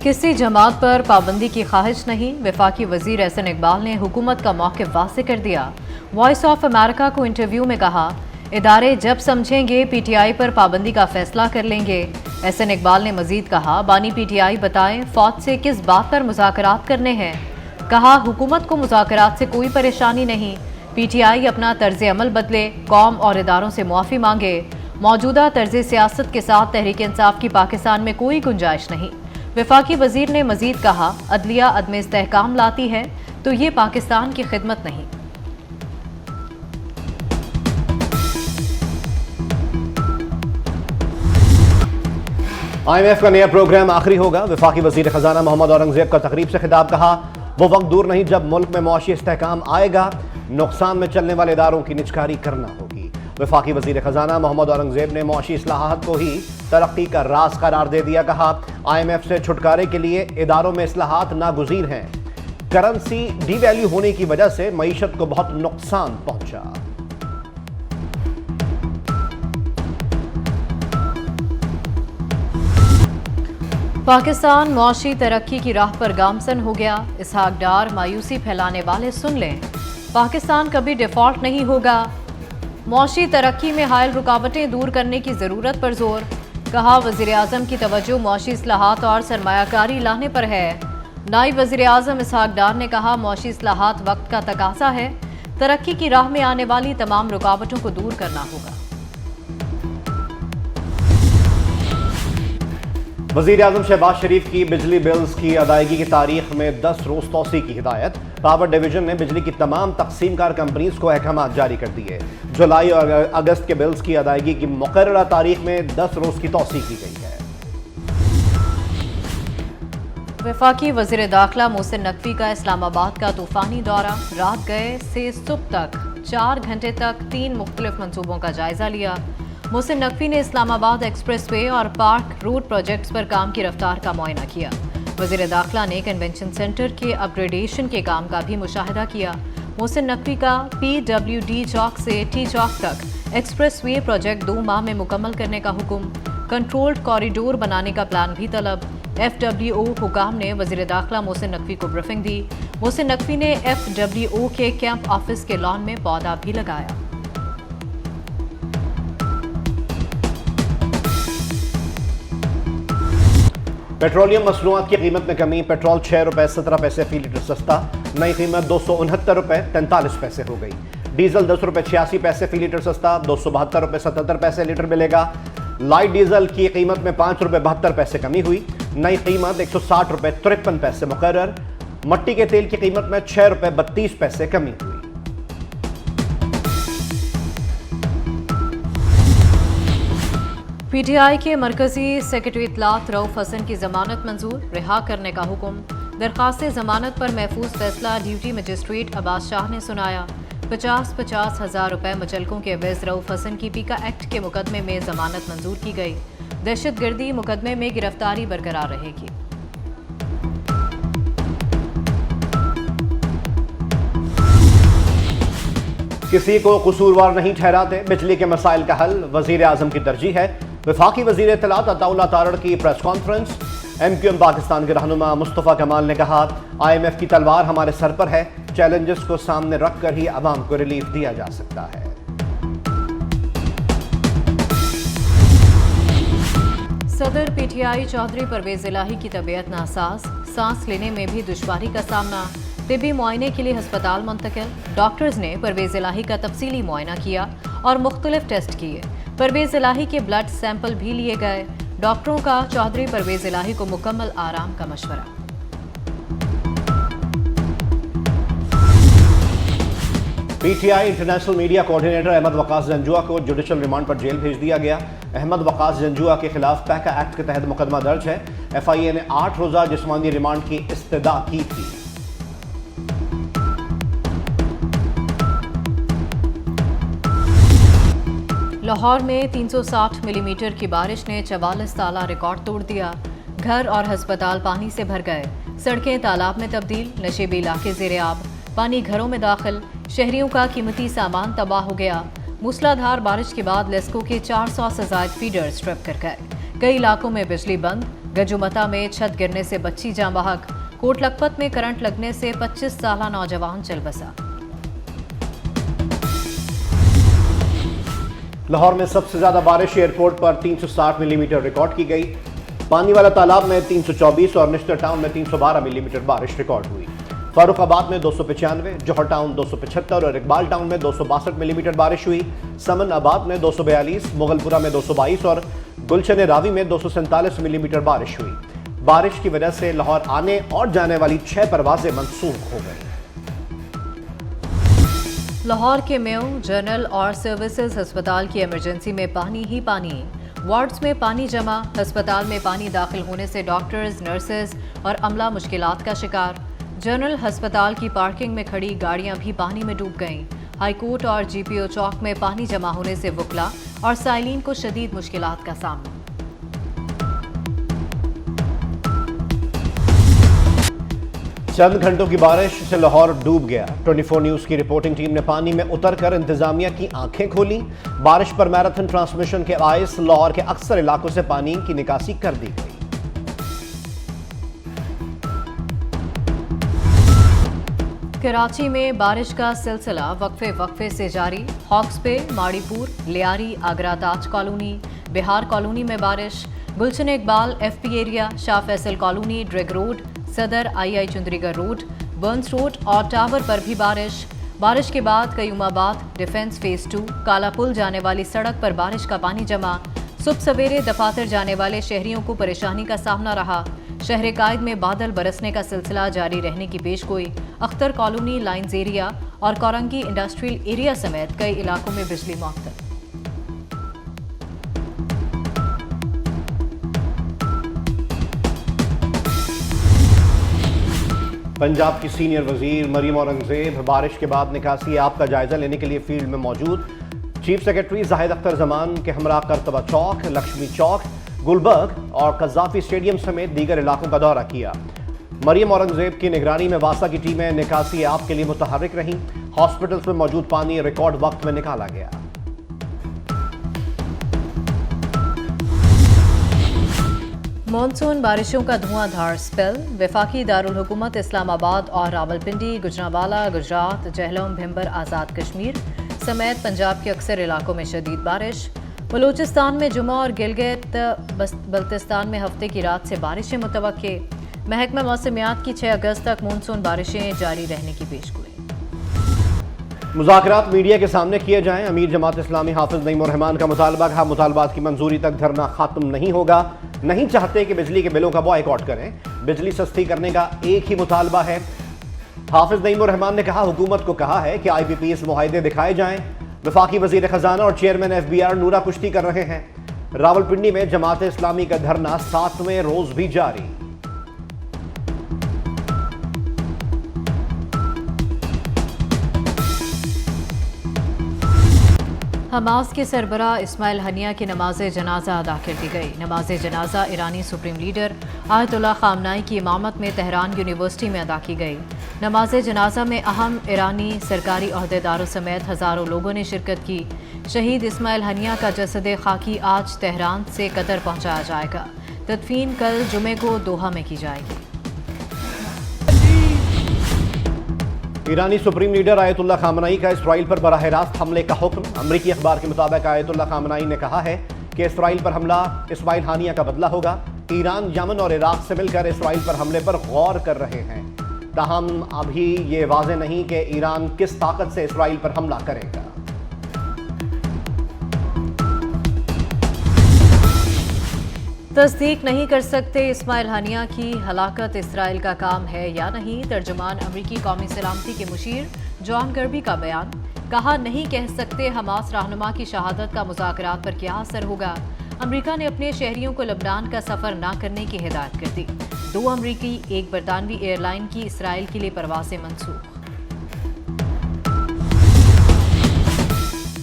किसी जमात पर पाबंदी की ख्वाहिश नहीं, वफाकी वजीर एहसन इकबाल ने हुकूमत का मौक़िफ़ वाज़ेह कर दिया। वॉइस ऑफ अमेरिका को इंटरव्यू में कहा, इदारे जब समझेंगे पीटीआई पर पाबंदी का फैसला कर लेंगे। एहसन इकबाल ने मजीद कहा, बानी पीटीआई बताएं फौज से किस बात पर मुज़ाकरात करने हैं। कहा, हुकूमत को मुज़ाकरात से कोई परेशानी नहीं, पीटीआई अपना तर्ज अमल बदले, कौम और इदारों से मुआफ़ी मांगे। मौजूदा तर्ज सियासत के साथ तहरीक इंसाफ की पाकिस्तान में कोई गुंजाइश नहीं। वफाकी वजीर ने मजीद कहा, अदलिया अदम इस्तेहकाम लाती है तो ये पाकिस्तान की खिदमत नहीं। IMF का नया प्रोग्राम आखिरी होगा। वफाकी वजीर खजाना मोहम्मद औरंगजेब का तकरीब से खिताब। कहा, वो वक्त दूर नहीं जब मुल्क में मुआशी इस्तेहकाम आएगा, नुकसान में चलने वाले इदारों की निजकारी करना होगी। वफाकी वजीर खजाना मोहम्मद औरंगजेब ने मुआशी इस्लाहात को ही तरक्की का राज करार दे दिया। कहा, IMF से छुटकारे के लिए इदारों में इस्लाहात नागुज़ीर हैं। करेंसी डीवैल्यू होने की वजह से मईशत को बहुत नुकसान पहुंचा। पाकिस्तान मुआशी तरक्की की राह पर गामसन हो गया। इसहाक डार मायूसी फैलाने वाले सुन लें, पाकिस्तान कभी डिफॉल्ट नहीं होगा। मुआशी तरक्की में हायल रुकावटें दूर करने की ज़रूरत पर जोर। कहा, वज़ीर आज़म की तवज्जो मुआशी इस्लाहात और सरमायाकारी लाने पर है। नायब वज़ीर आज़म इसहाक डार ने कहा, मुआशी इस्लाहात वक्त का तकाज़ा है, तरक्की की राह में आने वाली तमाम रुकावटों को दूर करना होगा। वज़ीर आज़म शहबाज शरीफ की बिजली बिल्स की अदायगी की तारीख में 10 रोज़ तौसी की हिदायत। पावर डिवीजन ने बिजली की तमाम तकसीम कार कंपनीज को अहकाम जारी कर दिए। जुलाई और अगस्त के बिल्स की अदायगी की मुकर्ररा तारीख में 10 रोज़ की तौसी की गई है। वफाकी वज़ीर दाखिला मोहसिन नकवी का इस्लामाबाद का तूफ़ानी दौरा। रात गए से सुबह तक 4 घंटे तक 3 मुख्तलिफ मनसूबों का जायजा लिया। मोहसिन नकवी ने इस्लामाबाद एक्सप्रेसवे और पार्क रोड प्रोजेक्ट्स पर काम की रफ्तार का मुआयना किया। वज़ीर दाखिला ने कन्वेंशन सेंटर के अपग्रेडेशन के काम का भी मुशाहिदा किया। मोहसिन नकवी का PWD चौक से T चौक तक एक्सप्रेसवे प्रोजेक्ट 2 माह में मुकम्मल करने का हुक्म। कंट्रोल्ड कॉरिडोर बनाने का प्लान भी तलब। FWO हुकाम ने वज़ीर दाखिला मोहसिन नकवी को ब्रीफिंग दी। मोहसिन नकवी ने FWO के कैंप ऑफिस के लॉन में पौधा भी लगाया। पेट्रोलियम मसनूआत की कीमत में कमी। पेट्रोल 6 रुपये 17 पैसे फी लीटर सस्ता, नई कीमत 269 रुपये 43 पैसे हो गई। डीजल 10 रुपये 86 पैसे फी लीटर सस्ता, 272 रुपये 77 पैसे लीटर मिलेगा। लाइट डीजल की कीमत में 5 रुपये 72 पैसे कमी हुई, नई कीमत 160 रुपये 53 पैसे मुकर्रर। मट्टी के तेल की कीमत में 6 रुपये 32 पैसे कमी हुई। PTI के मरकजी सेक्रेटरी इत्तलात रऊफ हसन की जमानत मंजूर, रिहा करने का हुक्म। दरखास्त जमानत पर महफूज फैसला ड्यूटी मजिस्ट्रेट अब्बास शाह ने सुनाया। 50-50 हज़ार रुपये मुचलकों के अवैज़ रऊफ हसन की पीका एक्ट के मुकदमे में जमानत मंजूर की गई। दहशतगर्दी मुकदमे में गिरफ्तारी बरकरार रहेगी। किसी को कसूरवार नहीं ठहराते, बिजली के मसाइल का हल वज़ीर आज़म की तरजीह है। वफाकी वज़ीर इत्तलात अताउल्लाह तारड़ की प्रेस कॉन्फ्रेंस। MQM पाकिस्तान के रहनुमा मुस्तफ़ा कमाल ने कहा, IMF की तलवार हमारे सर पर है, चैलेंजेस को सामने रख कर ही अवाम को रिलीफ दिया जा सकता है। सदर PTI चौधरी परवेज इलाही की तबीयत नासाज, सांस लेने में भी दुश्वारी का सामना। तिबी मुआयने के लिए हस्पताल मुंतकिल। डॉक्टर्स ने परवेज इलाही का तफसीली मुआयना किया और मुख्तलिफ टेस्ट किए। परवेज इलाही के ब्लड सैंपल भी लिए गए। डॉक्टरों का चौधरी परवेज इलाही को मुकम्मल आराम का मशवरा। PTI international media coordinator Ahmad Waqas Janjua को जुडिशल रिमांड पर जेल भेज दिया गया। अहमद वकास जंजुआ के खिलाफ पैका एक्ट के तहत मुकदमा दर्ज है। FIA ने 8 रोज़ा जिस्मानी रिमांड की इस्तदा की थी। लाहौर में 360 मिलीमीटर की बारिश ने 44 ताला रिकॉर्ड तोड़ दिया। घर और हस्पताल पानी से भर गए, सड़कें तालाब में तब्दील, नशेबी इलाके ज़ेर-ए-आब, पानी घरों में दाखिल, शहरियों का कीमती सामान तबाह हो गया। मूसलाधार बारिश के बाद लेस्को के 400 से ज़ायद फीडर स्ट्रिप कर गए। कई इलाकों में बिजली बंद, गंजुमता में छत गिरने से बच्ची जाँ बहक। कोट लखपत में करंट लगने से 25 साला नौजवान चल बसा। लाहौर में सबसे ज्यादा बारिश एयरपोर्ट पर 360 मिलीमीटर रिकॉर्ड की गई। पानी वाला तालाब में 324 और निश्तर टाउन में 312 मिलीमीटर बारिश रिकॉर्ड हुई। फारूखाबाद में 295, जौहर टाउन 275 और इकबाल टाउन में 262 मिलीमीटर बारिश हुई। समन आबाद में 242, मुगलपुरा में 222 और गुलशन रावी में 247 मिलीमीटर बारिश हुई। बारिश की वजह से लाहौर आने और जाने वाली 6 परवाजें मनसूख हो गई। लाहौर के मेयो जनरल और सर्विसेज अस्पताल की इमरजेंसी में पानी ही पानी। वार्ड्स में पानी जमा। अस्पताल में पानी दाखिल होने से डॉक्टर्स, नर्सेज और अमला मुश्किलात का शिकार। जनरल अस्पताल की पार्किंग में खड़ी गाड़ियां भी पानी में डूब गईं। हाईकोर्ट और जीपीओ चौक में पानी जमा होने से वुकला और साइलिन को शदीद मुश्किलात का सामना। चंद घंटों की बारिश से लाहौर डूब गया। 24 न्यूज की रिपोर्टिंग टीम ने पानी में उतरकर इंतजामिया की आंखें खोली। बारिश पर मैराथन ट्रांसमिशन के बायस लाहौर के अक्सर इलाकों से पानी की निकासी कर दी गई। कराची में बारिश का सिलसिला वक्फे से जारी। हॉक्स पे, माड़ीपुर, लियारी, आगरा ताज कॉलोनी, बिहार कॉलोनी में बारिश। Gulshan Iqbal, FP area, Shah Faisal colony, Drigh road, Saddar, I Chundrigar road, Burns road और टावर पर भी बारिश। बारिश के बाद कयूमाबाद, डिफेंस फेज 2, काला पुल जाने वाली सड़क पर बारिश का पानी जमा। सुबह सवेरे दफातर जाने वाले शहरियों को परेशानी का सामना रहा। शहर कायद में बादल बरसने का सिलसिला जारी रहने की पेशगोई। अख्तर कॉलोनी, लाइन्स एरिया और कोरंगी इंडस्ट्रियल एरिया समेत कई इलाकों में बिजली मुअत्तल। पंजाब की सीनियर वजीर मरियम औरंगजेब बारिश के बाद निकासी आप का जायजा लेने के लिए फील्ड में मौजूद। चीफ सेक्रेटरी जाहिद अख्तर जमान के हमरा करतबा चौक, लक्ष्मी चौक, गुलबर्ग और कज़ाफी स्टेडियम समेत दीगर इलाकों का दौरा किया। मरियम औरंगजेब की निगरानी में वासा की टीमें निकासी आप के लिए मुतहर्रिक रहीं। हॉस्पिटल्स में मौजूद पानी रिकॉर्ड वक्त में निकाला गया। मॉनसून बारिशों का धुआंधार स्पेल। वफाकी दारुल हुकूमत इस्लामाबाद और रावलपिंडी, गुजरांवाला, गुजरात, जहलम, भिंबर, आज़ाद कश्मीर समेत पंजाब के अक्सर इलाकों में शदीद बारिश। बलूचिस्तान में जुमा और गिलगित बल्तिस्तान में हफ्ते की रात से बारिशें मुतवक्के। महकमा मौसमियात की 6 अगस्त तक मानसून बारिशें जारी रहने की पेशगोई। मुज़ाकरात मीडिया के सामने किए जाएं। अमीर जमात इस्लामी हाफिज नईम रहमान का मुतालबा। कहा, मुतालबात की मंजूरी तक धरना खत्म नहीं होगा। नहीं चाहते कि बिजली के बिलों का बॉयकॉट करें। बिजली सस्ती करने का एक ही मुतालबा है। हाफिज नईम रहमान ने कहा, हुकूमत को कहा है कि IPPS मुआहदे दिखाए जाएं। वफाकी वजीर खजाना और चेयरमैन FBR नूरा कुश्ती कर रहे हैं। रावलपिंडी में जमात इस्लामी का धरना 7वें रोज भी जारी। हमास के सरबराह इस्माइल हनिया की नमाज जनाजा अदा कर दी गई। नमाज जनाजा ईरानी सुप्रीम लीडर आयतुल्लाह खामनाई की इमामत में तेहरान यूनिवर्सिटी में अदा की गई। नमाज जनाजा में अहम ईरानी सरकारी अहदेदारों समेत हज़ारों लोगों ने शिरकत की। शहीद इस्माइल हनिया का जसद खाकी आज तेहरान से कतर पहुँचाया जाएगा। तदफीन कल जुमे को दोहा में की जाएगी। ईरानी सुप्रीम लीडर आयतुल्लाह खामनाई का इसराइल पर बराह रास्त हमले का हुक्म। अमरीकी अखबार के मुताबिक आयतुल्लाह खामनाई ने कहा है कि इसराइल पर हमला इस्माइल हानिया का बदला होगा। ईरान, यमन और इराक से मिलकर इसराइल पर हमले पर गौर कर रहे हैं। ताहम अभी ये वाज़ेह नहीं कि ईरान किस ताकत से इसराइल पर हमला करेगा। तस्दीक नहीं कर सकते इस्माइल हानिया की हलाकत इसराइल का काम है या नहीं। तर्जुमान अमरीकी कौमी सलामती के मुशीर जॉन कर्बी का बयान। कहा, नहीं कह सकते हमास रहनुमा की शहादत का मुज़ाकरात पर क्या असर होगा। अमरीका ने अपने शहरियों को लबनान का सफ़र न करने की हिदायत कर दी। 2 अमरीकी, 1 बरतानवी एयरलाइन की इसराइल के लिए परवाज़ें मनसूख।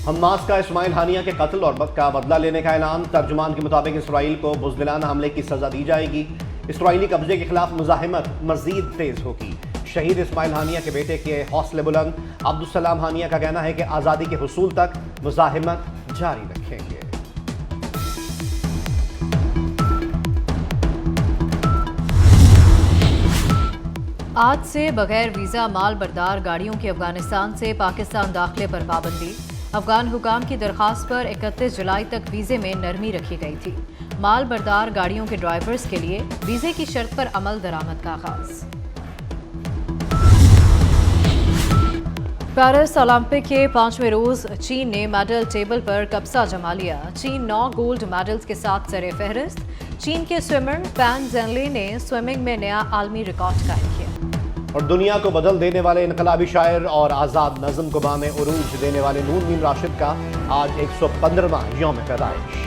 हमास का इस्माइल हानिया के कत्ल और का बदला लेने का ऐलान। तर्जुमान के मुताबिक इसराइल को बुज़दिलाना हमले की सजा दी जाएगी। इसराइली कब्जे के खिलाफ मुज़ाहिमत मज़ीद तेज होगी। शहीद इस्माइल हानिया के बेटे के हौसले बुलंद अब्दुस्सलाम हानिया का कहना है कि आज़ादी के हुसूल तक मुज़ाहिमत जारी रखेंगे। आज से बगैर वीज़ा माल बरदार गाड़ियों की अफगानिस्तान से पाकिस्तान दाखिले पर पाबंदी। अफगान हुकाम की दरखास्त पर 31 जुलाई तक वीज़े में नरमी रखी गई थी। माल बरदार गाड़ियों के ड्राइवर्स के लिए वीज़े की शर्त पर अमल दरामद का आगाज। पेरिस ओलंपिक के 5वें रोज चीन ने मेडल टेबल पर कब्जा जमा लिया। चीन 9 गोल्ड मेडल्स के साथ सरे फहरिस्त। चीन के स्विमर पैन जेनले ने स्विमिंग में नया आलमी रिकॉर्ड कायम किया। और दुनिया को बदल देने वाले इनकलाबी शायर और आज़ाद नज़म को बामे उरूज देने वाले नूर मीम राशिद का आज 115वां यौम पैदाइश।